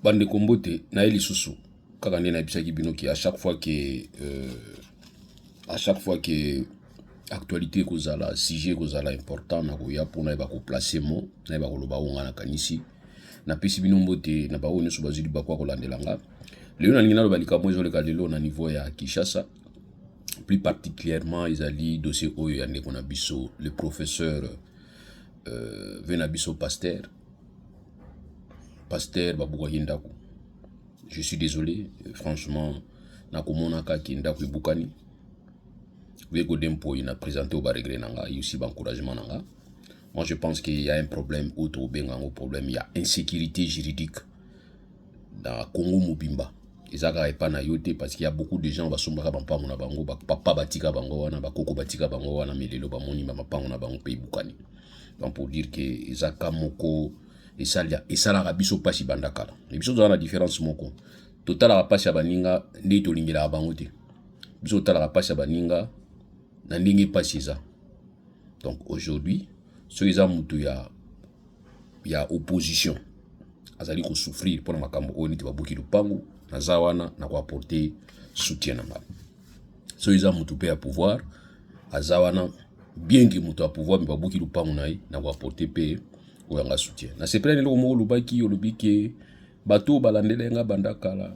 Bande kombote na eli susu kaka nde na bisaki bino ki à chaque fois que actualité kozala sujet kozala important na koya pona ba ko placer mo na ba ko loba onga na kanisi na pesi bino mbote na ba woni so bazili ba kwa kolandelanga lelo na lingina lo balika mo zo le kalelo na niveau ya Kinshasa, plus particulièrement ezali dossier oyo ya ndeko na biso le professeur Venabiso Pasteur Babouka Yendako. Je suis désolé, franchement, nakomona ka Yendako Ibukani. Vego Dempo il a présenté au Baregre Nanga, il y a aussi l'encouragement Nanga. Moi je pense qu'il y a un problème autre au Bengango problème, il y a insécurité juridique dans Congo Mobimba. Ezaka et pas na yote parce qu'il y a beaucoup de gens va sombra ba mona bango ba papa batika bango wana ba koko batika bango wana melelo ba moni ba mapango na bango pe Ibukani. Donc pour dire que Ezaka moko et ça la rabiso pasi bandakala. Les biso dans la différence moko. Total la pasi ya baninga ndi to lingela bangote. Biso total la pasi ya baninga na ndingi pasi za. Donc aujourd'hui, ce qui mutu ya opposition azali ko souffrir pour makambo oni te babuki lupangu na zawana na ko apporter soutien na mal. Ce qui mutu pe ya pouvoir azawana bien que mutu a pouvoir me babuki lupangu na ko apporter pe oyanga soutien. Na se prene lo mo lubaki olubike bato balandele nga bandakala.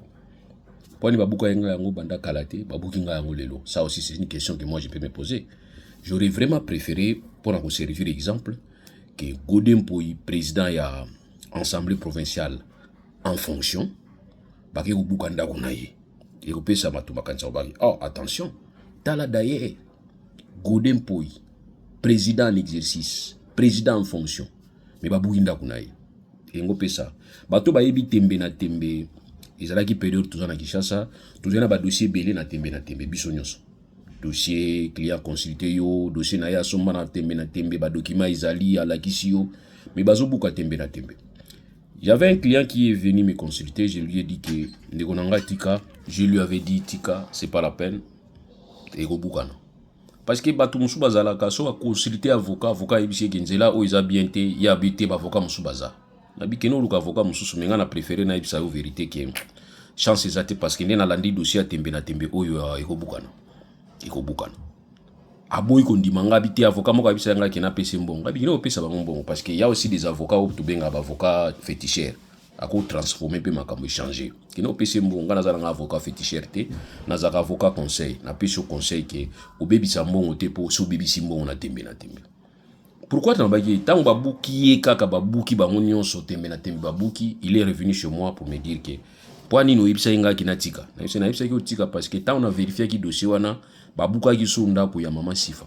Poni babuka yenga yango bandakala te, babuki nga yango lelo. Ça aussi c'est une question que moi je peux me poser. J'aurais vraiment préféré pour en servir exemple que Godempoy président ya assemblée provinciale en fonction baki buka ndako naye. Et ko pesa matuma kanza baki. Oh attention, tala d'ailleurs Godempoy président en exercice, président en fonction. Mais babuki ndako naye. Engo pesa bato bayebi tembe na tembe ezalaki période tout na Kinshasa tout na ba dossier belé na tembe biso nyonso dossier client consulté yo dossier na ya somba na tembe ba document ezali ala kisio mais bazo buka tembe na tembe. J'avais un client qui est venu me consulter, je lui ai dit que ndeko nanga tika, je lui avais dit tika c'est pas la peine et go bukana parce que bato musu bazala ka so consulter avocat ebisi kenzela o eza bien te ya habité ba avocat musu baza na bikeno luka avocat mususu menga na préféré na ebisa yo vérité que chance ezate parce que ndena landi dossier tembe na tembe oyo ekobukana aboy ko ndimanga bité avocat moko ebisa nga kena pese mbongo bikeno pesa bango mbongo parce que y a aussi des avocats ou to benga ba avocat féticheur ako transformer pe makambo changer keno pese mbongo na zala nga avocat féticheur te na zaka avocat conseil na pese conseil que obebisa mbongo te po so bebisi mbongo na tembe. Pourquoi tant babuki kaka babuki bango nyonso tembe na tembe babuki, il est revenu chez moi pour me dire que poani no ibisa inga kinatika na ibisa ki otika parce que tant on a vérifié ki dossier wana babuka ki so ndako ya mama Sifa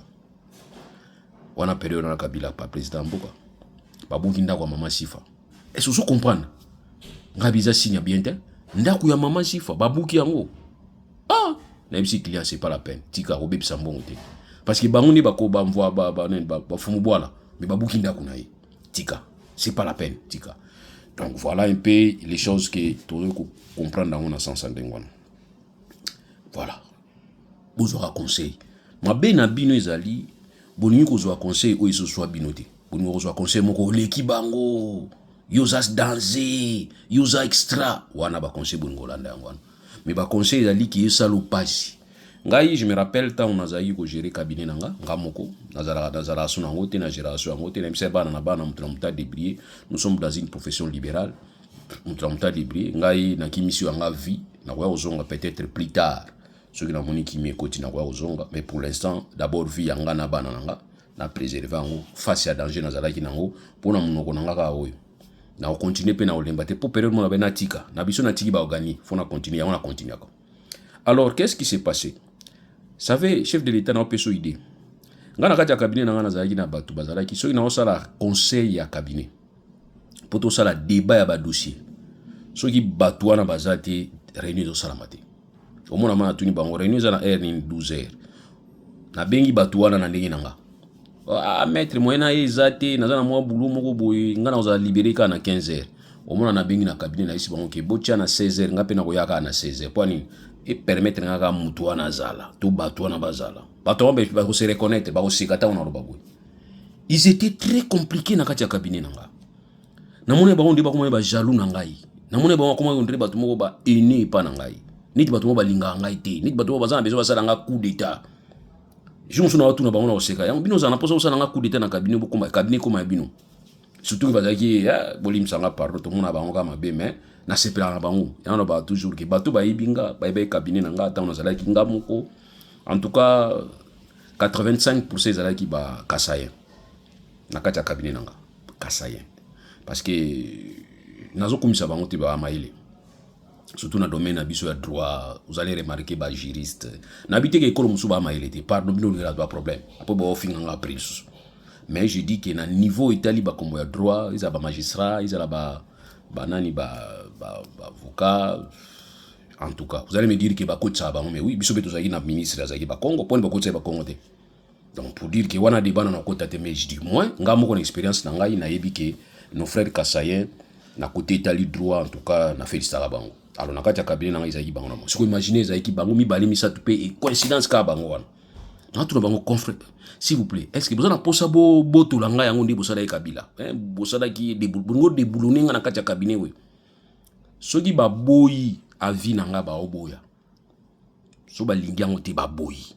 wana période na Kabila pa président Mboka babuki ndako ya mama Sifa. Est-ce que vous comprenez ngabiza signe bien te ndako ya mama Sifa babuki yango na ibisi client c'est pas la peine tika obebisa mbongo te parce que bango ni bako bamvoa ba fumu boala mais babuki ndako na ye tika c'est pas la peine tika. Donc voilà un peu les choses que tu dois comprendre dans mon sens ndengwana. Voilà. Bozwa conseil. Ma bena bino ezali boningi kozwa conseil o iso soit binote. Boningi kozwa conseil moko leki bango yoza danser yoza extra wana ba conseil boningo landa ngwana. Mais ba conseil ezali ki esalo pasi. Ngai je me rappelle tant on a zayi ko gérer cabinet nanga ngamoko nazala suna ngote na gération ngote na mseba na bana mutlamuta débrier. Nous sommes dans une profession libérale mutlamuta débrier ngai na kimisio anga vie na kwa ozonga peut-être plus tard ce qui na moni kimi ekoti na kwa ozonga mais pour l'instant d'abord vie anga na bana nanga na préserver ngo face à danger nazala ki nango pona munoko nanga ka oyo na continuer pe na olemba te pour période mona bena tika na biso na tiki ba organi faut na continuer on a continuer. Alors qu'est-ce qui s'est passé? Savez chef de l'état na peso idée ngana kati ya cabinet na ngana zalaki na bato bazalaki soki na osala conseil ya cabinet poto sala débat ya ba dossier soki bato wana bazate réunion zo sala maté au mona mana tuni bango réunion za na heure ni 12 heures na bengi bato wana na ndenge nanga maître moyena ezate na zana mwa boulot moko boye ngana oza libérer ka na 15 heures au mona na bengi na cabinet na isi bango ke botia na 16 heures ngape na koyaka na 16 heures poani et permettre ngaka mutu wana zala to bato wana bazala bato ba ko se reconnaître ba ko sikata wana lo baboy. Ils étaient très compliqués na kati ya cabinet nanga na mona ba on dit ba ko ba jaloux na ngai namone bango comment on dirait bato moko ba aîné pa na ngai niti bato moko balinga ngai te niti bato moko baza na besoin basala nga coup d'état je me suis na tuna bango na oseka yango bino za na posa osala nga coup d'état na cabinet bokoma cabinet koma bino surtout bazaki bolimsanga pardon to mona bango kama be mais na sepela na bango yango ba toujours que bato ba ibinga ba ibe cabinet na nga tant nazalaki nga moko en tout cas 85% ezalaki ba kasayen na kati ya cabinet na nga kasayen parce que nazokomisa bango te ba maile surtout na domaine na biso ya droit vous allez remarquer ba juriste na bité ke ekolo musu ba maile te pardon bino le droit problème après ba ofinga nga après mais je dis que na niveau itali ba kombo ya droit ils ba magistrat ils ba nani ba avocat en tout cas vous allez me dire que ba kotsa ba mais oui biso beto zaki na ministre zaki ba Congo pon ba kotsa ba Congo te donc pour dire que wana débat na kota te mais je dis moi nga moko na expérience na ngai na yebi que nos frères kasayen na côté itali droit en tout cas na féliciter bango alors na kati ya cabinet na ngai zaki bango na mo siko imaginer zaki bango mi bali misatu pe et coïncidence ka bango wana na tout bango confrère s'il vous plaît est-ce que vous avez posa bo to langa yango ndi bosala kabila bosala ki de bongo de boulonenga na kati ya cabinet we soki ba boyi avi na nga ba oboya so ba lingi yango te ba boyi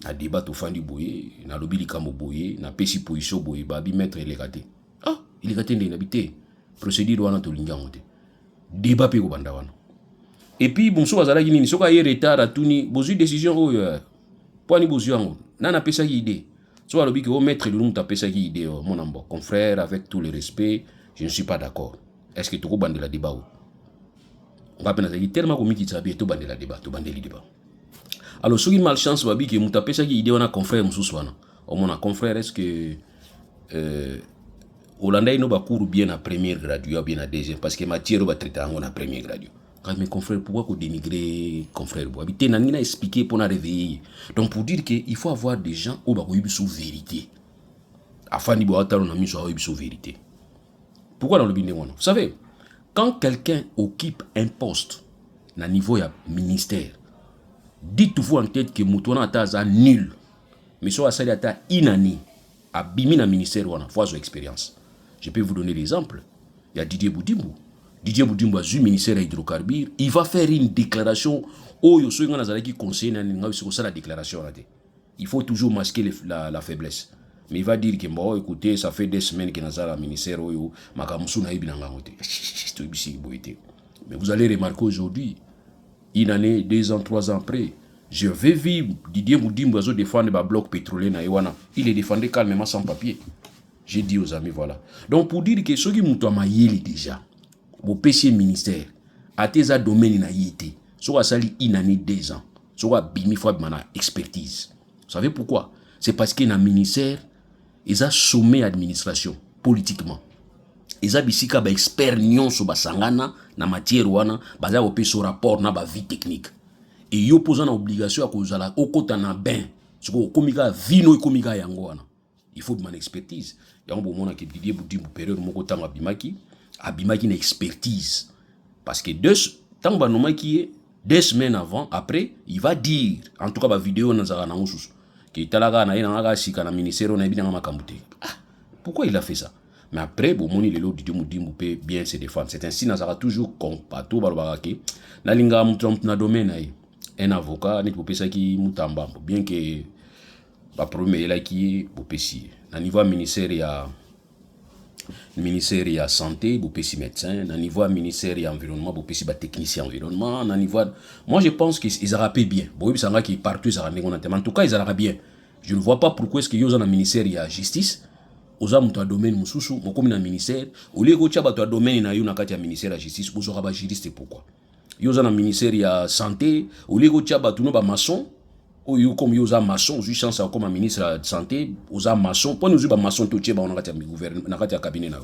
na débat to fandi boye na lobi likambo boye na pesi position boye ba bi maître elekate il est ndé n'habité procédure wana to lingi yango te débat pe ko banda wana et puis bon so bazala ki nini soka ye retard atuni bozu décision oyo poni bozu yango nana pesa ki idée so alobi que maître de nous taper ça qui idée mon ambo confrère avec tout le respect je ne suis pas d'accord est-ce que tu bande la débat on va penser tellement comme qui sabi to bande la débat to bande le débat alors ce qui malchance babi que mu taper ça qui idée on a confrère mususu wana au mon confrère est-ce que Hollanda ino ba cours bien à première graduée ou bien à deuxième parce que matière va traiter en à première graduée. Quand mes confrères pourquoi qu'on dénigrer confrères bo habiter nani na expliquer pour na réveiller. Donc pour dire que il faut avoir des gens au ba ko sous vérité. Afin ni bo atalo na miso sous vérité. Pourquoi dans le binde wana? Vous savez, quand quelqu'un occupe un poste na niveau ya ministère, dites-vous en tête que mutona ataza nul. Mais so asali ata inani abimi na ministère wana fois son expérience. Je peux vous donner l'exemple. Il y a Didier Boudimbo. Didier Boudimbo a eu ministère de l'hydrocarbure. Il va faire une déclaration. Oh, yo soy ngana qui conseille la déclaration. Il faut toujours masquer la faiblesse. Mais il va dire que bon, écoutez, ça fait des semaines que Nazara ministère oyo makamusu na ibinanga ngote. Mais vous allez remarquer aujourd'hui, une année, 2 ans, 3 ans après, je vais vivre Didier Boudimbo à défendre le bloc pétrolier na Iwana. Il est défendu calmement sans papier. J'ai dit aux amis, voilà. Donc pour dire que ceux qui m'ont déjà, au PC ministère, à tes domaines na yété, soit sali une année 2 ans, soit bimi fois mana expertise. Vous savez pourquoi? C'est parce que dans le ministère, ils ont sommé administration politiquement. Ils ont bisika ba expert nyon so basangana na matière wana, baza opé so rapport na ba vie technique. Et yo posant obligation à cause la okota na ben, ce ko komika vino komika yango wana. Il faut de mon expertise. Yango bo mona ke Didier Boudimbo période moko tanga abimaki na expertise. Parce que deux semaines avant, après, il va dire, en tout cas, la vidéo dans la que talaga na ina sika na ministère na bidanga makambute. Pourquoi il a fait ça? Mais après, bon moni lelo Didier Boudimbo peut bien se défendre. C'est ainsi nazara toujours compato barbarake. Na linga mutomp na domaine ay. Un avocat n'est pas qui mutamba bien que la première là qui est bopesi na niveau ministère ya santé bopesi médecin na niveau ministère ya environnement bopesi ba technicien environnement na niveau moi je pense qu'ils araient bien bon ça nga qui partout ça ramener en tout cas ils araient bien je ne vois pas pourquoi est-ce que yo za na ministère ya justice oza muto domaine mususu mokomi na ministère au lieu ko tia ba to domaine na yo na kati ya ministère ya justice bozo ba juriste pourquoi yo za na ministère ya santé au lieu ko tia ba tuno ba maçon ou comme yo za maçon j'ai chance comme ministre de santé oza maçon pour nous ba maçon to tia ba na kati ya gouvernement na kati ya cabinet na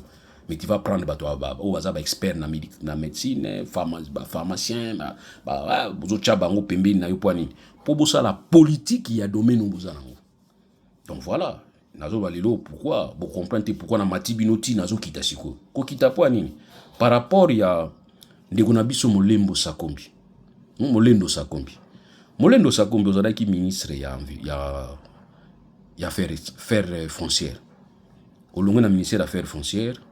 mais tu vas prendre ba to ba o za ba expert na médecine pharmacien ba bozo tia bango pembeni na yo poani pour bossa la politique ya domaine boza nango. Donc voilà nazo balelo pourquoi vous comprenez pourquoi na matibinoti nazo kita siko ko kita poani par rapport ya ndeko na biso Molembo Sakombi. Molendo Sakombi ozalaki ministre ya affaires foncières. Olongo na ministère des affaires foncières,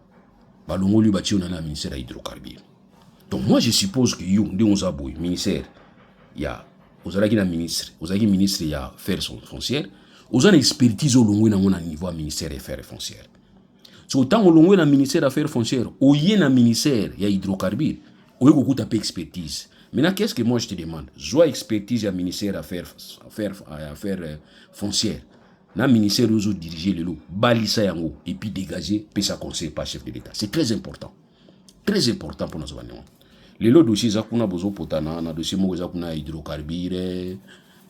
balongo lui bati na ministère ya hydrocarbures. Donc moi je suppose que yo nde oza boy ministère ya ozalaki na ministre, ozalaki ministre ya affaires foncières, oza na expertise olongwe nango na niveau ya ministère ya affaires foncières. So autant olongwe na ministère des affaires foncières, oye na ministère ya hydrocarbures, oye kokuta pe expertise. Maintenant, qu'est-ce que moi je te demande? Joie expertise ya ministère affaires foncières. Na ministère où diriger le lot, balisa yango et puis dégager puis ça conseil par chef de l'État. C'est très important. Très important pour nous. Les lots dossiers ça kuna bozo potana na dossier mo za kuna hydrocarbures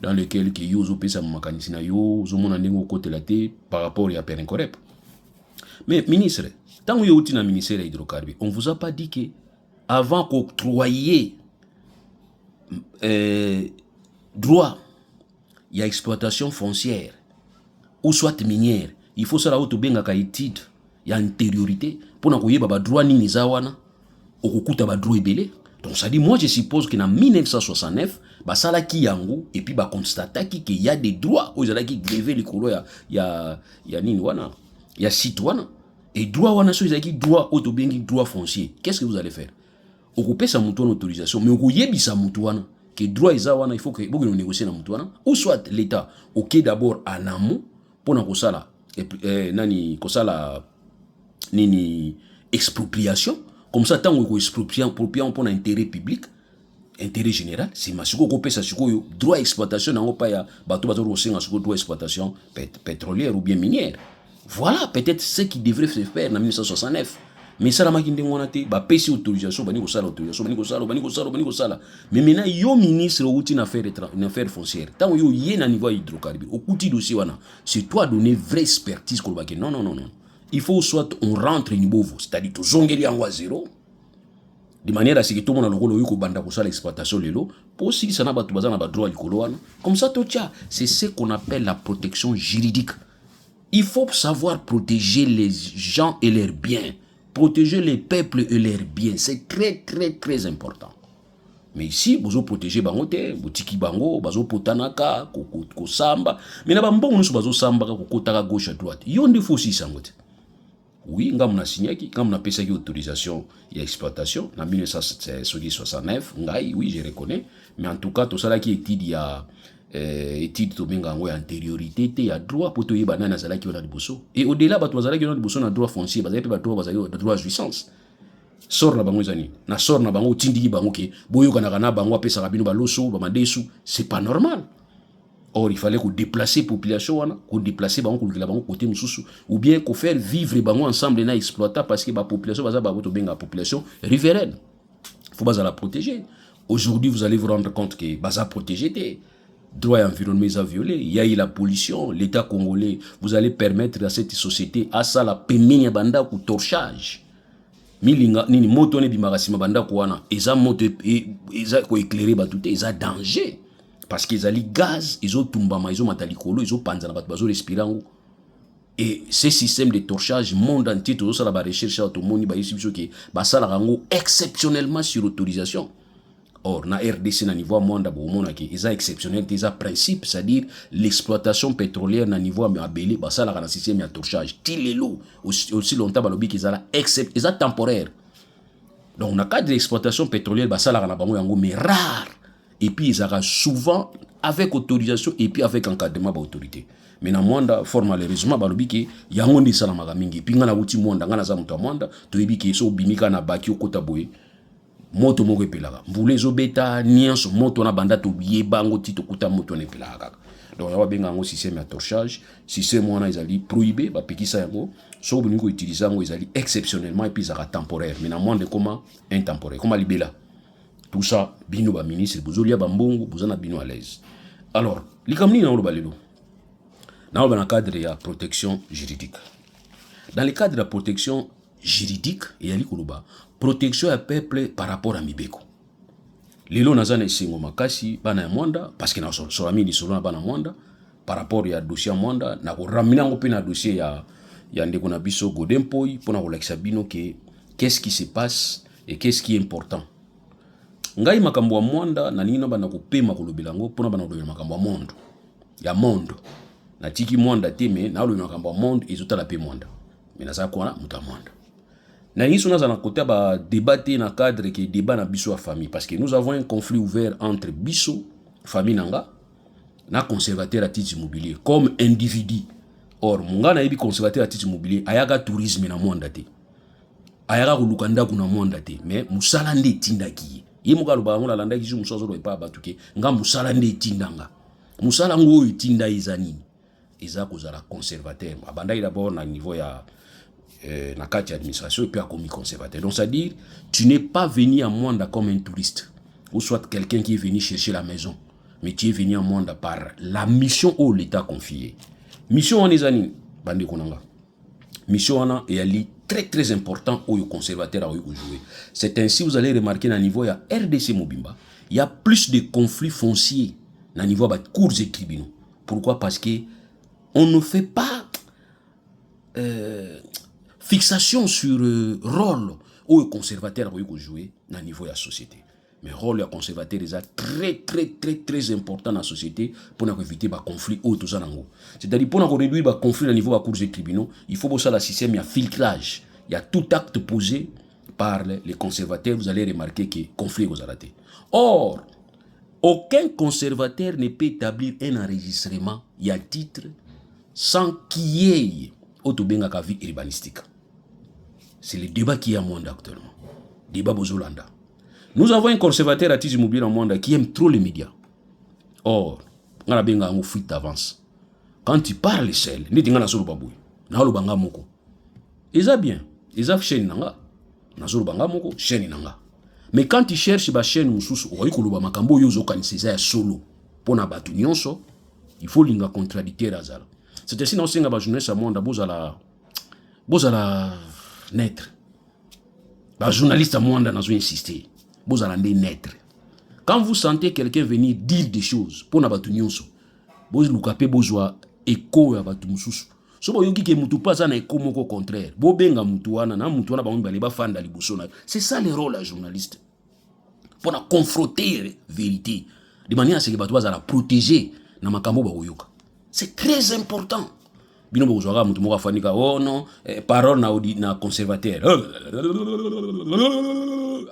dans lequel que yo zo pesa makanisi na yo zo mona ndenge côté la té par rapport à Perencorep. Mais ministre, tant que vous êtes dans le ministère des hydrocarbures, on ne vous a pas dit que avant qu'octroyer droit, il y a exploitation foncière ou soit minière, il faut savoir que vous avez étude, il y a antériorité pour que vous ayez droit ni nizawana ou que vous ayez droit belé. Donc ça dit, moi je suppose qu'en 1969, ça là qui yango et puis bah constater qu'il y a des droits aux gens qui grèvent les couleurs, il y a nini wana. Il y a citoyen et droit wana so ezaki droit autobengi droit foncier. Qu'est-ce que vous allez faire? Occuper sa mutu autorisation mais okuyebisa mutu wana que droit eza wana il faut que vous négocier na mutu wana ou soit l'état OK d'abord en amont pour na kosala nani kosala nini expropriation comme ça tant ko expropriation pour un intérêt public intérêt général c'est masiko ko pesa siko droit exploitation nango pa ya bato bato rosenga siko droit exploitation pétrolière ou bien minière. Voilà peut-être ce qui devrait se faire en 1969. Mais ça, la machine de monate, bah pèse autorisation, bani ko sala autorisation, bani ko sala. Mais maintenant, yo ministre ou une affaire foncière. Tant yo yé na niveau hydrocarbures, au couti dossier wana, c'est toi donner vraie expertise ko ba non. Il faut soit on rentre niveau, c'est-à-dire to zongeli en zéro. De manière à ce que tout le monde a le rôle de banda ko sala exploitation lelo, pour si ça na ba tubaza na ba droit likolo wana. Comme ça tocha, c'est ce qu'on appelle la protection juridique. Il faut savoir protéger les gens et leurs biens. Protéger les peuples et leurs biens. C'est très, très, très important. Mais ici, vous protégez bangote, vous tiki bango, vous potanaka, ko samba. Mais là, bon, nous bazo samba, ko kotaka gauche à droite. Yonde faut aussi sangote. Oui, nga mna signaki, nga mna pesa ki autorisation et exploitation. En 1969, oui, je reconnais. Mais en tout cas, tout ça là qui étude il y a étude to benga ngo antériorité te ya droit pour to yeba nana zala ki ona liboso et au-delà ba to zala ki ona liboso na droit foncier ba zala pe ba droit ba droit jouissance sort na bango zani na sort na bango tindiki bango ke boyo kana bango pesa ka bino ba loso ba mandesu c'est pas normal. Or il fallait qu'on déplacer population wana qu'on déplacer bango ko la bango côté mususu ou bien qu'on faire vivre bango ensemble na exploiter parce que ba population ba to benga population riveraine faut ba la protéger. Aujourd'hui vous allez vous rendre compte que ba protéger te droit et environnement est violé, il y a eu la pollution, l'État congolais, vous allez permettre à cette société à ça la pemenia banda ku torchage. Milinga nini moto ne bimarasima banda ku wana, eza moto eza ko éclairer ba tout eza danger parce qu'ils ali gaz, ils ont tumbama, ils ont matalikolo, ils ont panza na bat bazo respirango. Et ce système de torchage monde entier tout ça la recherche automoni ba yisibiso ke ba sala rango exceptionnellement sur autorisation. Or, na RDC, na niveau monde, ils ont exceptionnel, ils ont principe, c'est-à-dire l'exploitation pétrolière na niveau abélé, ça la système de torchage. Tilelo, aussi longtemps, qu'ils ont temporaire. Donc, dans le cadre de l'exploitation pétrolière, ça la mais rare. Et puis, ils ont souvent avec autorisation et puis avec encadrement de l'autorité. Mais dans le monde, fort malheureusement, il y a un monde qui est mingi. Puis, il y a un monde qui est un moto moko epelaka mbule zobeta nyonso moto na banda to yebango ti tokuta moto na epelaka donc ya babenga ngo système ya torchage système wana ezali prohibé ba pekisa yango so boni ko utiliser yango ezali exceptionnellement et puis ça temporaire mais na monde comment intemporaire comment libela tout ça bino ba ministre bozolia ba mbongo bozana bino à l'aise. Alors likamni na oloba lelo na ba na cadre ya protection juridique. Dans le cadre de la protection juridique et yali koloba protection à peuple par rapport à Mibeko. Lelo nazana isingo makasi bana ya mwanda parce que na solami ni solona bana mwanda par rapport ya dossier mwanda na ko ramina ngo pe na dossier ya ndeko na biso Godempoi pona ko lakisa bino ke qu'est-ce qui se passe et qu'est-ce qui est important. Ngai makambo ya mwanda na nino bana ko pema ko lobelango pona bana ko lobela makambo ya mondo. Ya mondo. Na tiki mwanda te me na lo makambo ya mondo ezota la pe mwanda. Mais na za ko na muta mwanda. Na yiso na zana côté ba débattre na cadre que débat na biso à famille parce que nous avons un conflit ouvert entre biso famille nanga na conservateur à titre immobilier comme individu. Or munga na yebi conservateur à titre immobilier ayaga tourisme na mwanda te. Ayaga kulukanda kuna mwanda te mais musala nde tindaki. Ye muka loba ngona landa kizu musozo lo pa batuke nga musala nde tindanga. Musala ngo itinda izanini. Eza kozala conservateur. Abanda d'abord na niveau ya na kati administration et puis à commis conservateur. Donc c'est à dire tu n'es pas venu à Mwanda comme un touriste ou soit quelqu'un qui est venu chercher la maison, mais tu es venu à Mwanda par la mission où l'État confié. Mission en ezani bande konanga. Mission en et ali très important où le conservateur a joué. C'est ainsi vous allez remarquer à niveau ya RDC Mobimba, il y a plus de conflits fonciers à niveau de cours et tribunaux. Pourquoi? Parce que on ne fait pas fixation sur rôle où le conservateur a joué dans le niveau de la société. Mais le rôle du conservateur est très important dans la société pour éviter les conflits ou tout ça. C'est-à-dire pour réduire les conflits au niveau de la cour des tribunaux, il faut que le système il y a filtrage. Il y a tout acte posé par les conservateurs. Vous allez remarquer que le conflit est raté. Or, aucun conservateur ne peut établir un enregistrement il y a titre sans qu'il y ait autobenga vie urbanistique. C'est le débat qui est à monde actuellement. Débat Bozolanda. Nous avons un conservateur à titre immobilier dans le monde qui aime trop les médias. Or, on a bien un fuite d'avance. Quand tu parles seul, ni tinga na solo babouy. Na holo banga moko. Eza bien. Eza chaîne nanga. Na solo banga moko, chaîne nanga. Mais quand tu cherches ba chaîne mususu, oyi koloba makambo yozo kanisa ya solo. Pona batu nyonso, il faut linga contradicteur azala. C'est ainsi dans singa ba journaliste à monde bozala naître. Ba journaliste à monde na zo insister. Bozala ndé naître. Quand vous sentez quelqu'un venir dire des choses pona batu nyonso, boz lukape bozwa écho ya batu mususu. So boyoki ke mutu pas na écho moko contraire. Bo benga mutu wana na mutu wana ba mbali ba fanda liboso na. C'est ça le rôle de journaliste. Pour confronter vérité de manière à ce que batu bazala protéger na makambo ba oyoka. C'est très important. Bino bozwaka mutu moko afanika oh non parole na conservateur.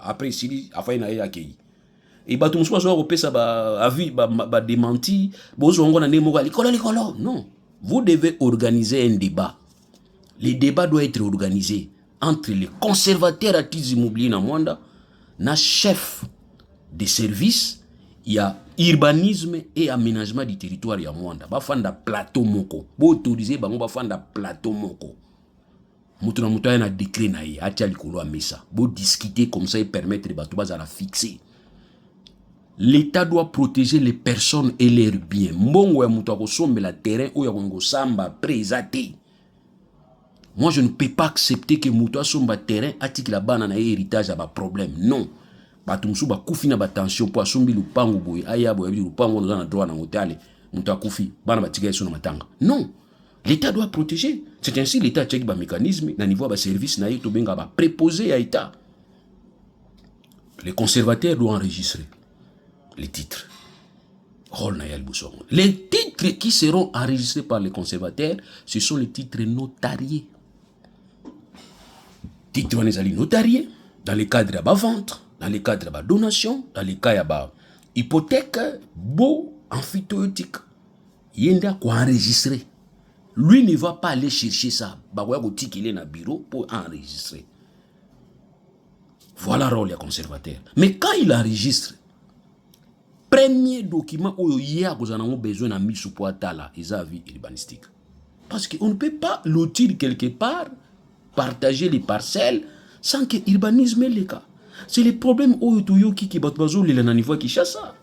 Après si afai na yakei. Et batu musu bazwa ko pesa ba avis ba démenti bozwa ngona ne moko likolo. Non. Vous devez organiser un débat. Le débat doit être organisé entre les conservateurs à titre immobilier na Mwanda, na chef de service, il y a urbanisme et aménagement du territoire ya Mwanda. Ba fanda plateau moko. Bo autoriser bango ba fanda plateau moko. Mutu na mutu na décret na ye atia likolo a mesa. Bo discuter comme ça et permettre les bateaux à la fixer. L'État doit protéger les personnes et leurs biens. Mbongo ya mutu akosombe la terrain ou ya kongo samba présaté. Moi je ne peux pas accepter que mutu asomba terrain atiki la bana na héritage à ba problème. Non. Batu musu ba kufi na ba tension po asombi lupango boy aya boy lupango no na droit na hôtel mutu akufi bana batika yeso na matanga. Non. L'État doit protéger. C'est ainsi l'État check ba mécanisme na niveau ba service na yeto benga ba préposé à État. Les conservateurs doivent enregistrer les titres. Les titres qui seront enregistrés par les conservateurs, ce sont les titres notariés. Titres notariés dans les cadres de la vente, dans les cadres de la donation, dans les cas de la hypothèque, beau, amphithéotique. Il y a quoi enregistrer. Lui ne va pas aller chercher ça. Il est dans le bureau pour enregistrer. Voilà le rôle des conservateurs. Mais quand il enregistre, premier document où il y a besoin de mise sous poids là, ils ont vie urbanistique. Parce qu'on ne peut pas lotir quelque part, partager les parcelles, sans que l'urbanisme est le cas. C'est le problème où il y a un niveau qui chasse ça.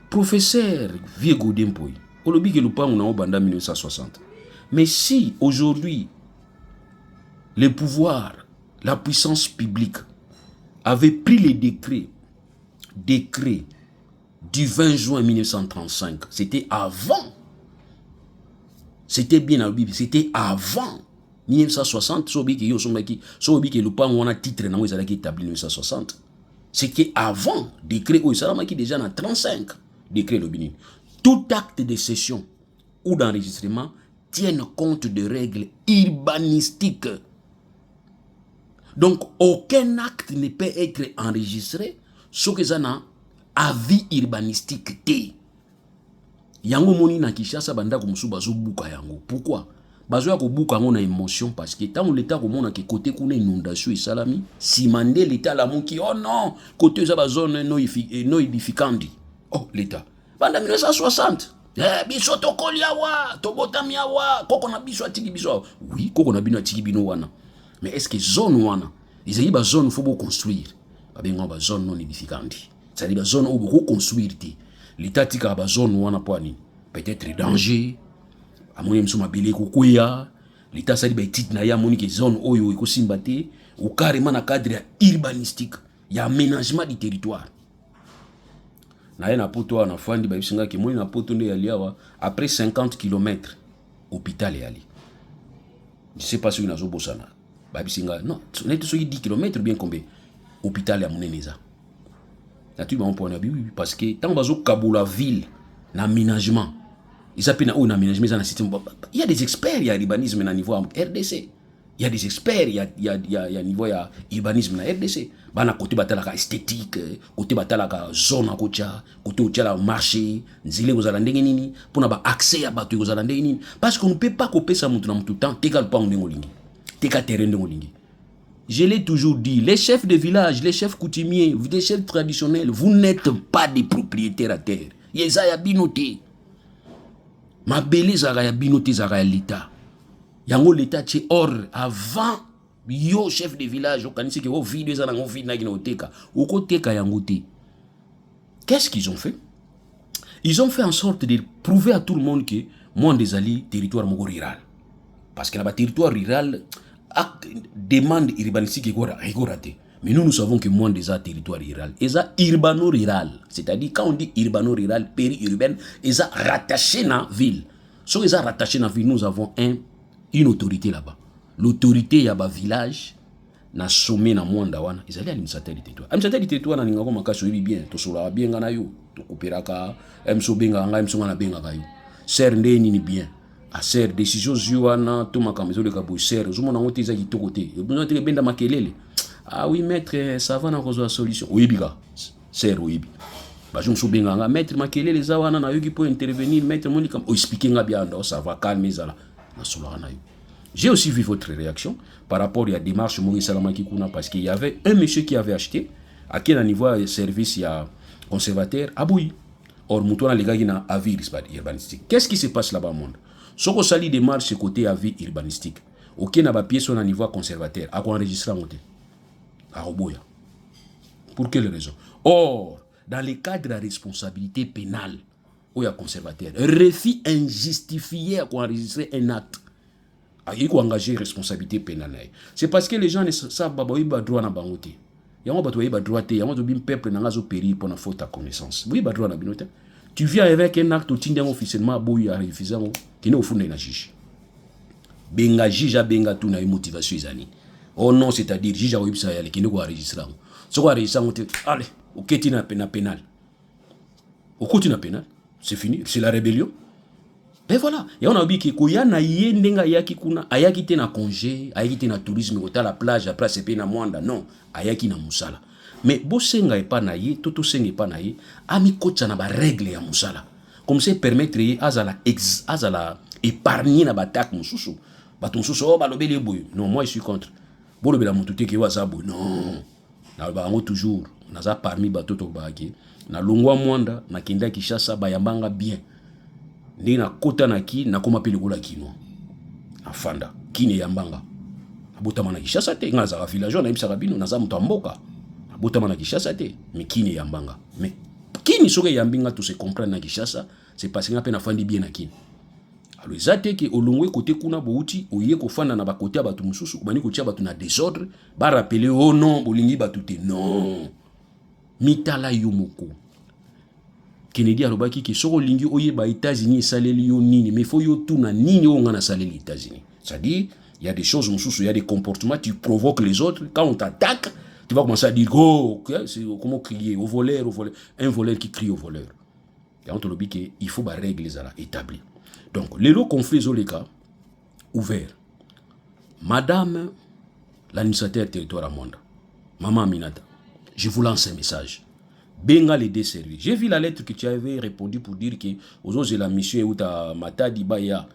Professeur Viego Dempoy, on le dit que le pan on a en 1960. Mais si aujourd'hui, le pouvoir, la puissance publique avait pris les décrets du 20 juin 1935, c'était avant. C'était bien à Bible, c'était avant 1960. Sobi que le pan on a titre dans les années établi 1960. C'était avant décret où ça qui déjà dans 35 décret le Bénin. Tout acte de cession ou d'enregistrement tiennent compte de règles urbanistiques. Donc, aucun acte ne peut être enregistré sauf que ça n'a avis urbanistique té. Yango moni na Kinshasa banda ko musu bazo buka yango. Pourquoi? Bazo ya ko buka yango na émotion parce que tant l'état ko mona ke côté kuna inondation et salami, si mandé l'état la monki oh non, côté za ba zone no edificandi. Oh l'état. Banda 1960. Biso tokoli awa, tobotami awa, koko na biso atiki biso. Oui, koko na bino atiki bino wana. Mais est-ce que zone wana, ils ba zone faut beau construire. Ba benga ba zone non edificandi. Ça dit ba zone où beaucoup construire. L'état tika ba zone wana poani peut-être danger amoni mso mabele kokuya l'état sali ba titre na ya moni ke zone oyo iko simbate ou carrément na cadre urbanistique ya aménagement du territoire na ya na poto na fandi ba bisinga ke moni na poto nde yali awa après 50 km hôpital yali je sais pas si unazo bosana ba bisinga non on est sur 10 km bien combien hôpital ya muneneza. Naturellement, parce que tant que Kaboula ville, l'aménagement, ils appellent un aménagement dans le système. Il y a des experts, il y a l'urbanisme à niveau RDC. Il y a des experts, il y a niveau urbanisme à RDC. Bana côté batalaka esthétique, côté batalaka zone à côté, côté où la marché, nzile aux alandengeni, pour n'avoir accès à batu aux alandengeni. Parce qu'on ne peut pas couper ça tout le temps. T'égal pas en dengolingi, t'égal terrain dengolingi. Je l'ai toujours dit, les chefs de village, les chefs coutumiers, les chefs traditionnels, vous n'êtes pas des propriétaires à terre. Yeza ya binoté. Ma belle zara ya binoté zara ya l'État. Yango l'État tche or avant yo chef de village, okanisi ke o vide zana ngo vide na kina oteka. Oko teka yango te. Qu'est-ce qu'ils ont fait? Ils ont fait en sorte de prouver à tout le monde que moi des alliés territoire moko rural. Parce que là-bas territoire rural acte demande urbanistique est raté. Mais nous savons que moins des territoire rural. Et ça urbano-rural. C'est-à-dire quand on dit urbano-rural, péri-urbaine, et ça rattaché à la ville. Si ils sont rattachés à la ville, nous avons une autorité là-bas. L'autorité, il y a un village, na sommet na mwanda wana. Ils allaient à l'administrateur du territoire. L'administrateur du territoire, na ninga koma kaso bien. To sola bien ngana yo. To kupiraka. Emso benga nga, emso ngana benga kayo. Ser ndeni ni bien. A ser décision zuana to makamezo le kabo ser zo mona ngote za kitoko te besoin te benda makelele ah oui maître ça va na kozo solution oui bika ser oui bi ba jom so benga nga maître makelele za wana na yoki pour intervenir maître moni comme expliquer nga bien ndo ça va calmer ça là na solo na yo. J'ai aussi vu votre réaction par rapport à la démarche Maurice Salamaki kuna parce qu'il y avait un monsieur qui avait acheté à quel niveau de service il y a conservateur abouyi or mutona les gars qui na avis urbanistique. Qu'est-ce qui se passe là-bas monde? Si on sali démarche côté avis urbanistique, ok na ba pièce on a niveau conservateur, à quoi enregistrer en côté à Roboya. Pour quelle raison? Or, dans le cadre de la responsabilité pénale, où il y a conservateur, refus injustifié à quoi enregistrer un acte, il faut engager responsabilité pénale. C'est parce que les gens ne savent pas qu'ils ont droit à bangote. Il y a un droit à il y a un peuple qui a péri pour la faute à connaissance. Oui, droit à binote. Tu viens avec un acte qui est officiellement boui à refuser qui n'est au fond de la juge. Benga juge a benga tout na motivation izani. Oh non, c'est-à-dire juge a websa yale qui n'est pas enregistré. Ce qu'on enregistre, allez, ok tu n'as pas pénal. Au tu n'as pénal, c'est fini, c'est la rébellion. Et voilà, et on a dit que koya na yendenga yaki kuna ayaki te na congé, ayaki te na tourisme kota la plage après c'est pe na mwanda non, ayaki na musala. Mais bosenga e pa na ye, toto senga e pa na ye, ami kocha na ba règle ya musala. Comme ça permettre azala épargner na batak mususu. Baton mususu oh balobeli boy. Non, moi je suis contre. Bolobela mutute ke waza boy. Non. Na ba ngo toujours, naza parmi batoto baake. Na longwa mwanda na kenda Kinshasa bayambanga bien. Ndi na kota na ki na koma pele kola kino. Afanda, kine yambanga. Abotama na Kinshasa te, nga za village na imsa bino naza mutu mboka. Abotama na Kinshasa te, mais kine yambanga. Mais kini soke yambinga to se comprendre na Kinshasa, c'est parce que nga pe na fandi bien na kine. Alors ezate ke olongwe côté kuna bouti oye ko fanda na ba côté abatu mususu bani ko tia batu na désordre, ba rappeler oh non bolingi batu te non. Mitala yomoko. Kennedy alobaki ke soko lingi oyeba États-Unis saleli yo nini mais faut yo tout na nini o ngana saleli États-Unis. C'est-à-dire il y a des choses il y a des comportements tu provoques les autres quand on t'attaque tu vas commencer à dire oh okay, c'est comment crier au voleur un voleur qui crie au voleur. Et on te dit que il faut ba règles ça établir. Donc les lots conflits au les cas ouvert. Madame l'administrateur territoire à Mwanda, Maman Aminata, je vous lance un message. Benga les desservis. J'ai vu la lettre que tu avais répondu pour dire que aux autres la mission où ta matadi baya.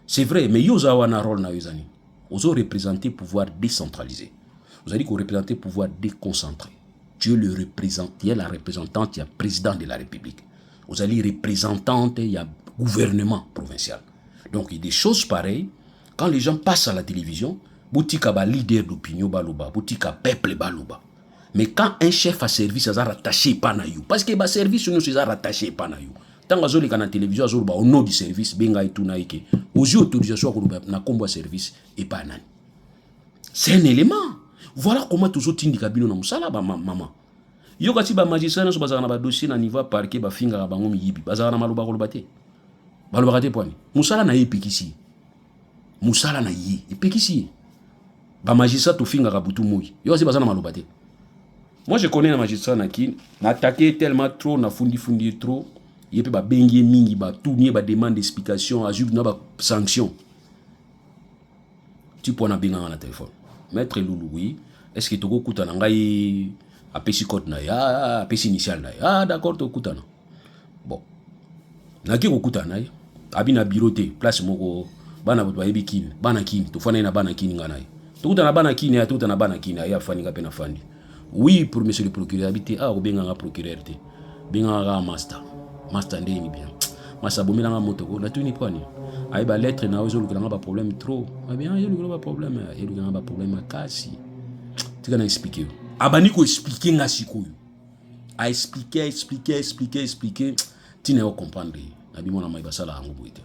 C'est vrai, mais vous avez un rôle dans les années. Vous avez représenté pouvoir décentralisé. Vous avez dit qu'on représentait pouvoir déconcentré. Tu es le représentant, tu es la représentante, il y a président de la République. Vous avez représentante, il y a gouvernement provincial. Donc il y a des choses pareilles. Quand les gens passent à la télévision, boutique à leader d'opinion balouba, boutique à peuple balouba. Mais quand un chef à service est rattaché pas na you, parce que le service nous est rattaché pas na you. Tant que vous la télévision, vous au nom du service, benga et tout naïke. Aux yeux autorisation na combo service et pas nan. C'est un élément. Voilà comment toujours tindi kabino na musala ba maman. Yo kati ba magistrat so bazana ba dossier na niveau parquet ba finga ba ngomi yibi. Bazana maluba ko lobate. Baluba kate poani. Musala na yepikisi. Musala na yi epikisi. Ba magistrat to finga ka butu moyi. Yo kasi bazana malobate. Moi je connais un magistrat qui n'a attaqué tellement trop, n'a fundi trop. Il peut ba bengi mingi ba tout ni ba demande d'explication, ajouter na ba sanction. Tu peux na benga na téléphone. Maître Loulou, oui. Est-ce que tu as écouté un PC code na ya, un PC initial na ya? Ah d'accord, tu as écouté. Bon. Naki écouté na ya. Abina biroté, place moko bana ba yebikin, bana kin, to fana na bana kin ngana. Tu écouté na bana kin ya, tu écouté na bana kin ya fani ka pena fandi. Oui, pour monsieur le procureur, habité ah obenga nga procureur te. Benga nga master. Master ndeni bien. Master bomela nga motoko, na tuni pwani. Ay ba lettre na ozo lukanga ba problème trop. Ah bien, yo lukanga ba problème, yo lukanga ba problème kasi. Tu kana expliquer. Abani ko expliquer nga sikoyo. A expliquer. Tu ne comprendre. Na bi mona mai ba sala ngo boite.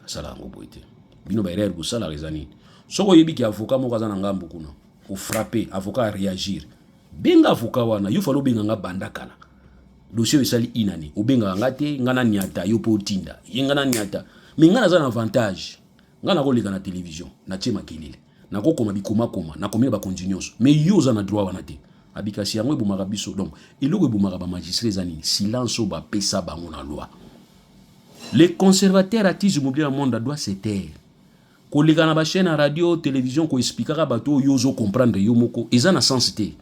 Sala ngo boite. Bino ba erreur go sala rezani. Soko yebi ki avocat mo kaza na ngambu kuna. Ou frapper, avocat réagir. Benga avocat wana, yo falo benga nga banda kala. Dossier esali inani. O benga nga te, ngana niata, yo po tinda. Ngana niata. Mais ngana za un avantage. Ngana ko leka na télévision, na tchema kelele. Na ko koma bikoma koma, na komela ba continuous. Mais yo za na droit wana te. Abikasi yango bo marabiso. Donc, eloko bo maraba magistrat zani, silence ba pesa bango na loi. Les conservateurs attisent immobilier dans le monde doit se taire. Ko leka na ba chaîne radio, télévision ko expliquera bato yo zo comprendre yo moko, eza na sensité.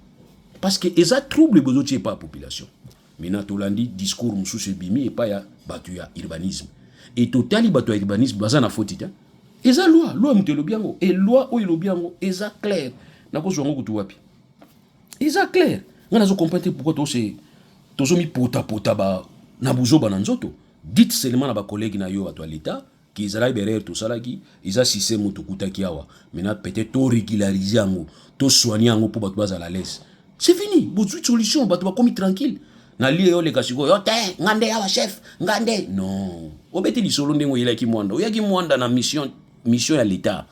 Parce que eza trouble bezo tie pas population. Maintenant tolandi discours mususu bimi et pas ya batu ya urbanisme. Et totali batu ya urbanisme baza na faute ta. Eza loi mutelo biango et loi o ilo biango eza clair. Na ko zongo kutu wapi. Eza clair. Ngana zo comprendre pourquoi to zo mi pota ba na buzo ba na nzoto. Dites seulement na ba collègue na yo bato l'état qui Israël berère tout ça là qui ils a système to kutaki awa. Maintenant peut-être to régulariser ango, to soigner ango pour bato baza la laisse. C'est fini. Vous avez une solution, bato ba komi tranquille. Na lié yo le kasiko yo te ngande ya chef ngande non obeti li solo ndengo yela ki mwanda oyaki mwanda na mission ya l'état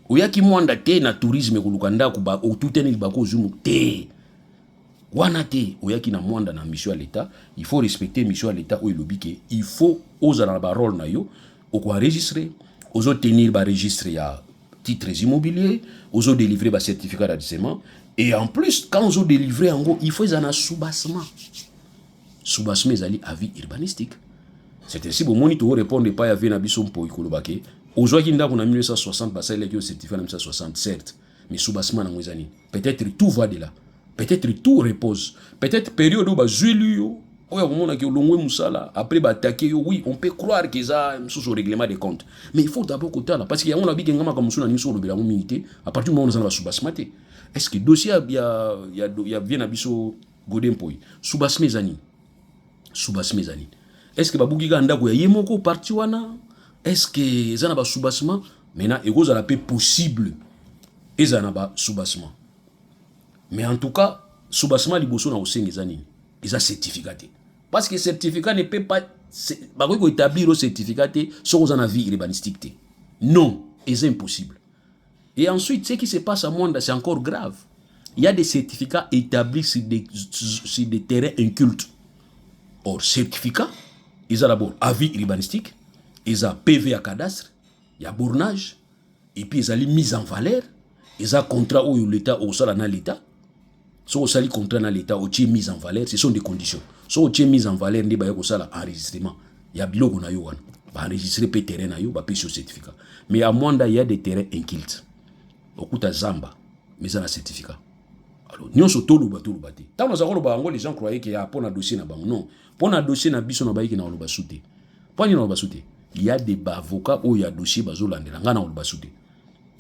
oyaki mwanda te na tourisme kulukanda ku ba otuteni libako zumu te wana te oyaki na mwanda na mission ya l'état il faut respecter mission ya l'état o ilobike il faut ozala na ba rôle na yo oko enregistrer ozo tenir ba registre ya titres immobiliers ozo délivrer ba certificat d'agrément. Et en plus, quand on a délivré en gros, il faut un soubassement. Soubassement, c'est avis urbanistique. C'est ainsi que mon to répondre pas à Vénabisson pour Ikolobake. Aujourd'hui, on a 1960, parce qu'il y a certificat en 1960, certes. Mais soubassement, peut-être tout va de là. Peut-être tout repose. Peut-être période où après attaquer, oui, on peut croire qu'ils ont sous règlement des comptes. Mais il faut d'abord que là, parce qu'il y a un habit qui est comme ça, à partir du moment où on a soubassement. Est-ce que le dossier y a bien abisso Godem Poi Soubasme Zani. Est-ce que Babougi Ganda ko yemoko parti wana? Est-ce que zana ba soubassement maintenant ego za la paix possible et zana ba soubassement. Mais en tout cas, soubassement liboso na osengi zani. Ils ont certificat. Parce que le certificat ne peut pas établir au certificat sur une vie urbanistique. Non, c'est impossible. Et ensuite, ce qui se passe à Mwanda, c'est encore grave. Il y a des certificats établis sur des terrains incultes. Or, certificat, ils ont d'abord avis urbanistique, ils ont PV à cadastre, il y a bornage, et puis ils ont mise en valeur, ils ont contrat où l'État au sol dans l'État. Si vous avez contrat dans l'État, vous avez mise en valeur, ce sont des conditions. Si vous avez mise en valeur, vous avez enregistrement. Il y a biloko na yo wana. Ba enregistrer pe terrain na yo, ba pe sur certificat. Mais à Mwanda, il y a des terrains incultes. okuta zamba mais ça na certificat. Alors nyonso toloba te tant nous avons bango les gens croyaient qu'il y a pour un dossier na bango non pour un dossier na biso na baiki na oloba souté pour ni na oloba souté il y a des avocats où il y a dossier bazolandela nga na oloba souté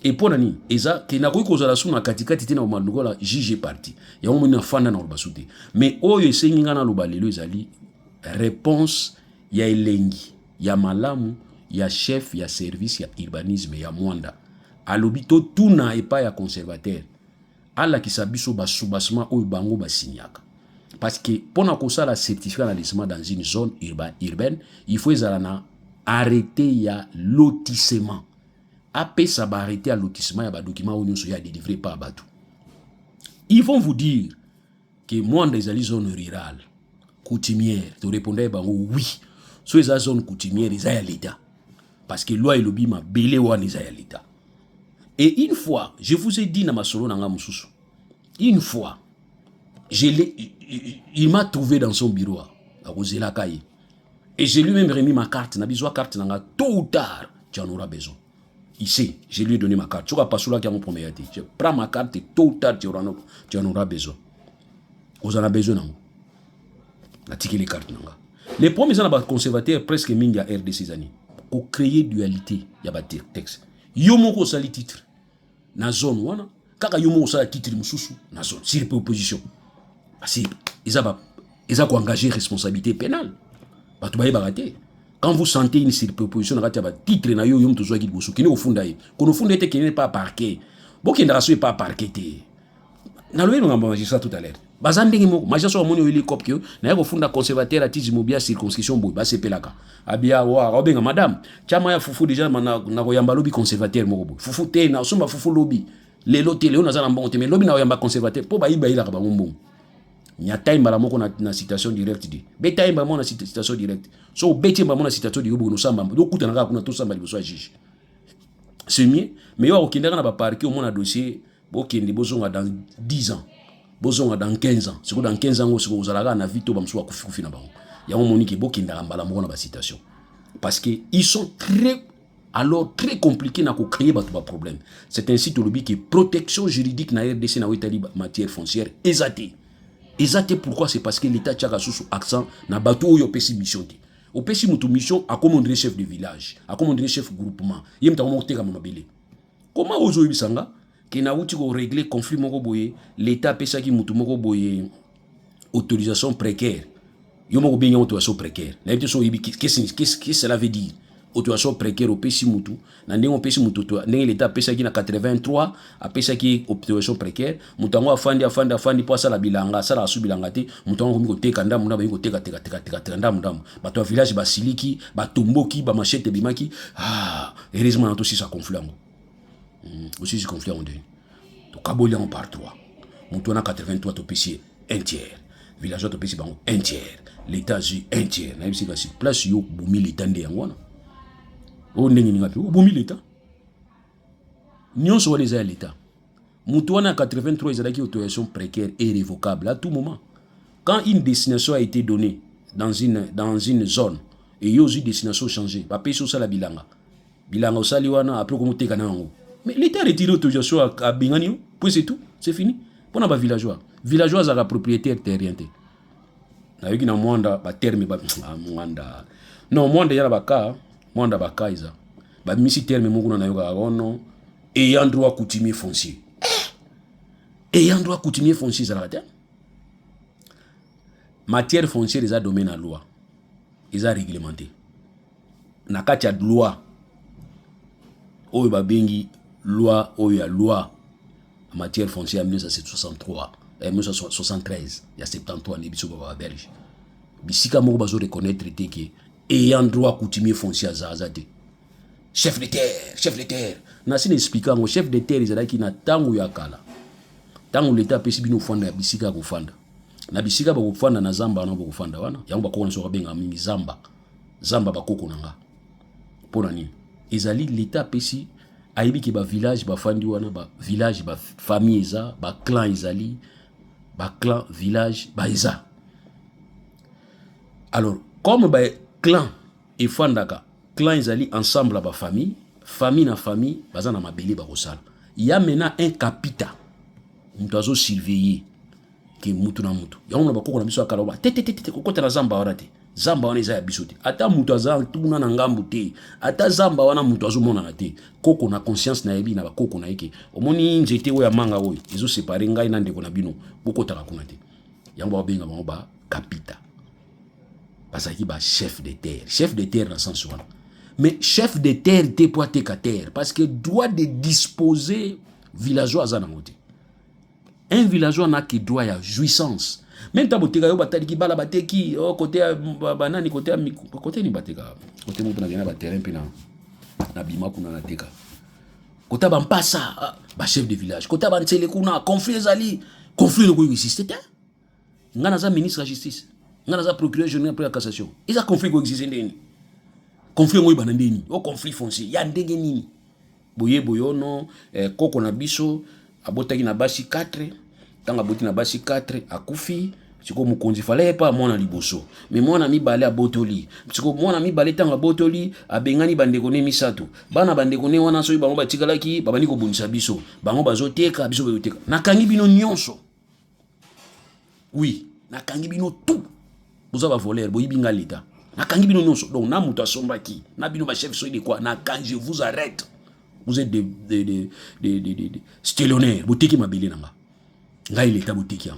et pour nani eza ke na koyi kozala su na katikati te na omanduko la juge parti ya omo na fanda na oloba souté mais oyo esengi nga na oloba lelo ezali réponse ya elengi ya malamu ya chef ya service ya urbanisme ya mwanda alobi to tuna epa ya conservateur ala ki sabiso ba soubassement oyo bango ba signaka parce que pona ko sala certificat d'enregistrement dans une zone urbaine il faut ezala arrêter ya lotissement après ça ba arrêter à lotissement ya ba document oyo nyonso ya délivré par batou ils vont vous dire que mwanda ezali zone rurale coutumière to répondre bango oui so eza zone coutumière eza ya l'état parce que loi elobi ma belé wana eza ya l'état. Et une fois, je vous ai dit dans ma solo nanga mususu, une fois, il m'a trouvé dans son bureau à Roselakaye. Et j'ai lui-même remis ma carte. N'a besoin carte nanga tôt ou tard, tu en auras besoin. Ici, je lui ai donné ma carte. Tu vas pas sur là qui a mon premier été. Je prends ma carte et tôt ou tard, tu en auras besoin. Vous en avez besoin nanga. La tiki les cartes nanga. Les premiers ans, conservateurs presque mingi à RD ces années. Pour créer dualité, il y a des textes. Yomoko sali titre. Na zone wana kaka yomo osala titre mususu na zone sur proposition parce ils a ko engager responsabilité pénale batu baye baraté quand vous sentez une surproposition na kati ba titre na yo yom to zwa ki bosu kini ofunda ye kono funda ete kini pas parquet boki ndaka so pas parquet te na loye ngamba magistrat tout à l'heure bazandingi moko magistrat moni hélicoptère na yako funda conservateur à titre mobile circonscription boy ba sepelaka abia wa obenga madame chama ya fufu déjà na koyamba lobby conservateur moko boy fufu te na somba fufu lobby le loté le na zala mbongo te mais lobby na koyamba conservateur po ba iba ila ka bango nyata imba moko na citation directe di beta imba mona citation directe so beti imba mona citation di yobo no samba do kuta na kuna to samba liboso juge c'est mieux mais yo okindaka na ba parquet au mona dossier bokende bozonga dans 10 ans bozonga dans 15 ans c'est que dans 15 ans aussi vous allez na vito ba msuwa kufi na bango ya monique bokindaka mbala moko na ba citation parce que ils sont très compliqués na ko créer ba problème c'est ainsi to lobby que protection juridique na RDC na wetali matière foncière Exacté pourquoi c'est parce que l'état tchaka sous accent na bateau oyo pesi mission ti. Au pesi mutu mission a commandé chef de village, a commandé chef groupement. Yem ta monter comme mabele. Comment ozo bisanga que na uti ko régler conflit moko boye, l'état pesa ki mutu moko boye autorisation précaire. Yo moko bien autorisation précaire. Na yete so yibi qu'est-ce que cela veut dire? Autorisation précaire au pesi mutu na ndenge on pesi mutu to ndenge l'état pesa ki na 83 a pesa ki autorisation précaire mutango afandi po sala bilanga sala su bilanga te mutango ko teka ndamu na ba ko teka ndamu bato village basiliki batomboki ba machete bimaki heureusement to si ça conflit ngo aussi si conflit on dit to kaboli en par 3 mutu na 83 to pesi un tiers villageois to pesi bango un tiers l'état ju un tiers na bisi kasi place yo bumi l'état ndé ngwana o ndenge ni ngapi obumi l'état nyonso wale za l'état mutu wana 83 ezalaki autorisation précaire et révocable à tout moment quand une destination a été donnée dans une zone et yo une destination changée ba peso sala bilanga osali wana après comme teka nango mais l'état retire autorisation à bingani puis c'est tout c'est fini pona ba villageois à la propriétaire terrien te na yoki na mwanda ba terme ba mwanda non mwanda yana baka mwanda bakaiza ba misi terme moko na yoka ono ayant droit coutumier foncier ayant droit coutumier foncier ça la matière foncière des domaine à loi ils a réglementé na kati ya loi oyo ba bengi loi oyo ya loi matière foncière 1963 1973 il y a 73 ne biso ba belge bisika moko bazo reconnaître te que ayant droit coutumier foncier azazate chef de terre na sine expliquer ngo chef de terre ezalaki na tango ya kala tango l'état pesi bino fanda ya bisika ko fanda na bisika ba ko fanda na zamba na ba ko fanda wana yango ba ko na so ka benga mingi zamba ba koko nanga pona ni ezali l'état pesi ayibi ki ba village ba fandi wana ba village ba famille eza ba clan ezali ba clan village ba eza alors comme ba clan et fandaka clan ezali ensemble ba famille na famille baza na mabele ba kosala il y a maintenant un capita mutu azo surveiller ke mutu na mutu yango na bakoko na biso akaloba te kokota na zamba wana te zamba wana eza ya biso te ata mutu aza tuna na ngambu te ata zamba wana mutu azomona na te koko na conscience na yebi na bakoko na yeke omoni nzete oyo ya manga oyo ezo séparer ngai na ndeko na bino bokotaka kuna te yango babenga bango ba capita bazaki ba chef de terre na sens wana mais chef de terre te po ateka terre parce que droit de disposer villageois aza nango te. Un villageois n'a que droit à jouissance. Même si tu as bataki bala bateki côté banani côté ni bateka côté mo na ba terrain pe na bima kuna na teka. Côté ba mpasa ba chef de village. Côté ba ntele kuna conflit zali conflit le ko existe te. Ngana za ministre de la justice. Ngana za procureur général pour la cassation. Isa conflit ko existe ndeni. Conflit ngo ibana ndeni. O conflit foncier ya ndenge nini. Boyono koko na biso abotaki na basi 4 tanga boti na basi 4 akufi siko mukonzi fallait pas mwana liboso mais mwana mibale abotoli siko mwana mibale tanga botoli abengani bandeko ne misato bana bandeko ne wana so bango batikalaki babani ko bonisa biso bango bazoteka biso bayoteka nakangi bino nyonso oui nakangi bino tout boza ba voler boyibinga leta nakangi bino nyonso donc na muta sombaki na bino ba chef so de quoi nakangi je vous arrête. Vous êtes des stélionnaires. Vous êtes mabélé nanga. Nga il est abouti qui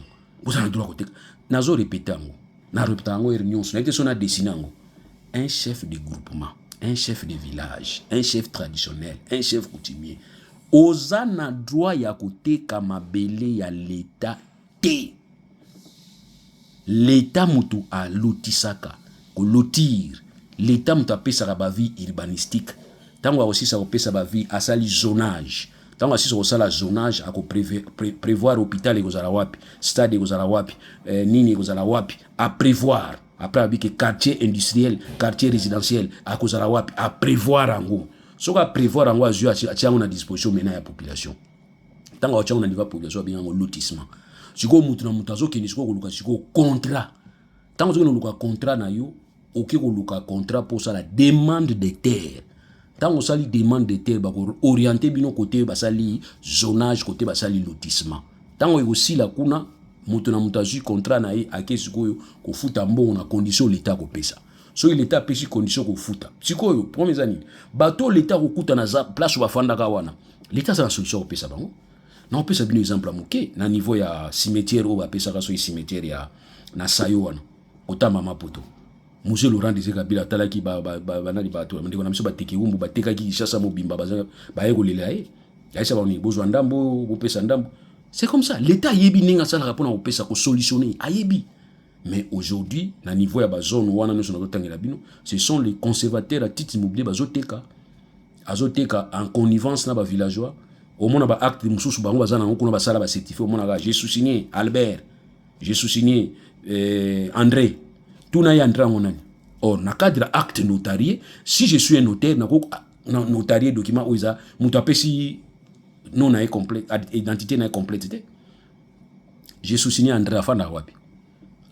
vous avez le droit de nazo répéter ngo. Na répéter ngo réunion. On a été sona dessiné ngo. Un chef de groupement, un chef de village, un chef traditionnel, un chef coutumier. Oza na droit ya côté kamabélé ya l'état T. L'état mutu a lotisaka. Ko lotir. L'état mutu a pesa ba vie urbanistique. Tango aussi ça opesa ba vie asali zonage. Tango aussi ça la zonage ako prévoir hôpital et kozala wapi, stade kozala wapi, nini kozala wapi, à prévoir. Après avec quartier industriel, quartier résidentiel, à kozala wapi, à prévoir ango. So ka prévoir ango azu a na disposition mena ya population. Tango a na niveau population bien ngo lotissement. Siko mutu na mutu azokeni siko koluka siko contrat. Tango zo koluka contrat na yo, oké koluka contrat pour ça la demande de terre. Tant on sali demande de terre, orienter bino côté basali zonage côté basali lotissement. Tant on aussi la kuna mutuna mutazu contrat na ye akesiko ko futa mbongo na condition l'état ko pesa. So l'état pesi condition ko futa. Sikoyo premier ani bato l'état ko kuta na za place ba fanda ka wana. L'état ça la solution ko pesa bango. Na on pesa bino exemple moké na niveau ya cimetière o ba pesa ka so cimetière ya na sayo wana. Otama mapoto. Monsieur Laurent Désiré Kabila talaki banani bato ndeko na miso bateki umbu batekaki Kinshasa mobimba ba yekolela ya isa bani bozwa ndambo bopesa ndambo. C'est comme ça l'état yebi ninga sala rapona opesa ko solutionner ayebi. Mais aujourd'hui na niveau ya ba zone wana no sono tangela bino ce sont les conservateurs à titre immobilier bazoteka en connivence na ba villageois au mona ba acte mususu bango bazana ngoko ba sala ba certifié au mona ga j'ai sous-signé Albert j'ai sous-signé André. Tout n'a entré en année. Or, na cadre acte notarié, si je suis un notaire, na notarié document où ça, moutapé si non n'est complet, identité n'est complète. J'ai sous-signé André Afana Wapi.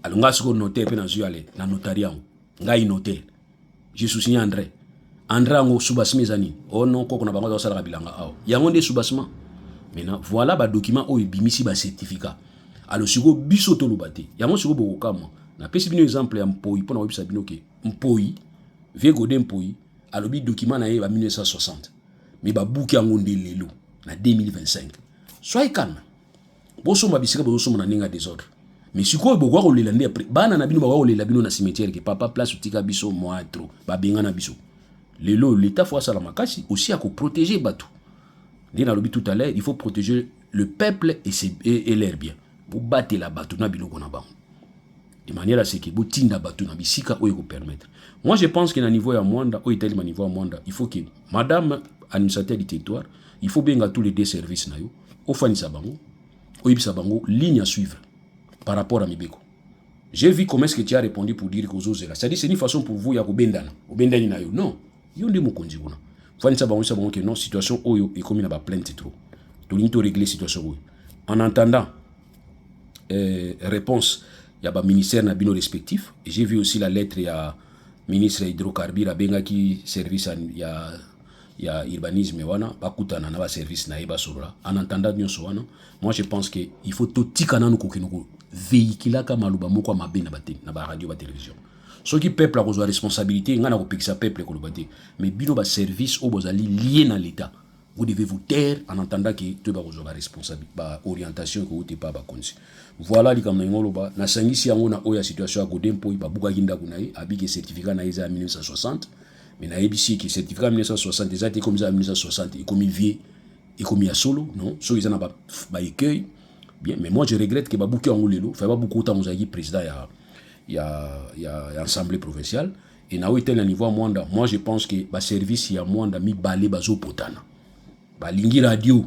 Alors, nga siko notaire pe na zuale na notariat. Nga i notaire. J'ai sous-signé André. André ngo subasme zani. Oh non, koko na bango sala bilanga aw. Yango nde subasma. Maintenant, voilà ba document o bimisi ba certificat. Alors, siko biso to lobate. Yango siko bokama. Na pesi bino exemple ya mpoi pona webisa bino ke mpoi vie godin mpoi alobi document na ye ba 1960 mais ba buki yango ndelelo na 2025 soyez calme boso mabisika boso na ninga désordre mais sikoyo bokwa ko lela ndé bana na bino ba ko lela bino na cimetière ke papa place utika biso moatro ba benga na biso lelo l'état faut ça la makasi aussi à ko protéger batou ndina lobi tout à l'heure il faut protéger le peuple et leurs biens pour battre la batou na bino kona bango de manière à ce que botinda batu na bisika oyo ko permettre. Moi je pense que na niveau ya Mwanda o itali ma niveau ya Mwanda, il faut que madame administrateur du territoire, il faut bien tous les deux services na yo, ofanisa bango, oyibisa bango ligne à suivre par rapport à Mibeko. J'ai vu comment est-ce que tu as répondu pour dire que ozozela. C'est-à-dire c'est une façon pour vous ya ko bendana, obendani na yo. Non, yo ndi mokonzi kuna. Fanisa bango que non situation oyo e comme na ba plainte trop. To linto régler situation oyo. En attendant réponse il y a un ministère na bino respectif. J'ai vu aussi la lettre, il y a ministre hydrocarbures, benga qui service, il y a ya urbanisme wana bakutana na ba service na eba sorola en entendant nyonso wana. Moi je pense que il faut to tikana no kokeno véhicule ka maluba moko mabe na ba radio ba télévision. Ce qui peuple a besoin responsabilité ngana ko pekisa peuple ko lobate mais bino ba service au bozali lié na l'état. Vous devez vous taire en entendant que tu vas avoir responsabilité, ba orientation que vous n'êtes pas konsi. Voilà li comme ngolo ba na sangisi yango na oya situation à côté mpo ba buka kinda kunayi abiki certificat na isa 1960 mais na ebisi qui certificat 1960 déjà comme ça 1960 et comme vieux et comme ya solo non so ils en ba écueil bien mais moi je regrette que ba buka yango lelo fa ba beaucoup temps mozaki président ya assemblée provinciale et na tel niveau mwanda. Moi je pense que ba service ya mwanda mi balé bazo potana balingi radio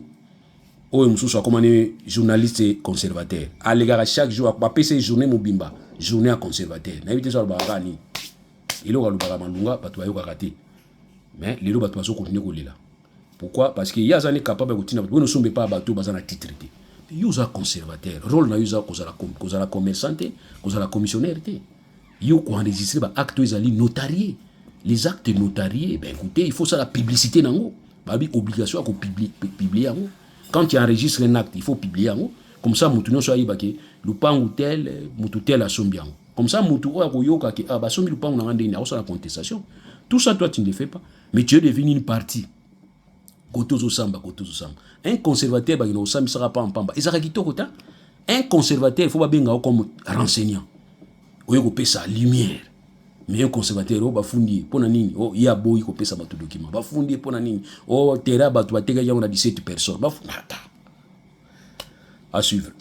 oyo mususu akomane journaliste conservateur alegaka chaque jour bapesa journée mobimba journée à conservateur na yebite so alobaka ni eloko alobaka malunga bato bayokaka te mais lelo bato bazo continuer kolela. Pourquoi? Parce que yazani capable kotina bato ne pas bato baza na titre te yoza conservateur rôle na yoza kozala commerçant te kozala commissionnaire te yo ko enregistrer ba acte ezali notarié les actes notariés. Ben écoutez, il faut ça la publicité nango babi obligation à publier yango. Quand tu enregistres un acte il faut publier yango comme ça mutu nyonso ayibake lupangu tel mutu tel asombi yango comme ça mutu oya koyoka ke basombi lupangu na ngande ni akosa la contestation. Tout ça toi tu ne le fais pas mais tu es devenu une partie kotozo samba. Un conservateur ba no samba sera pas en pamba ezaka kitoko ta. Un conservateur il faut ba benga comme renseignant oyo ko pesa lumière. Mais un conservateur bafundi pona nini ya boy ko pesa batu document bafundi pona nini terra batu bateka yango na 17 personnes bafunda à suivre.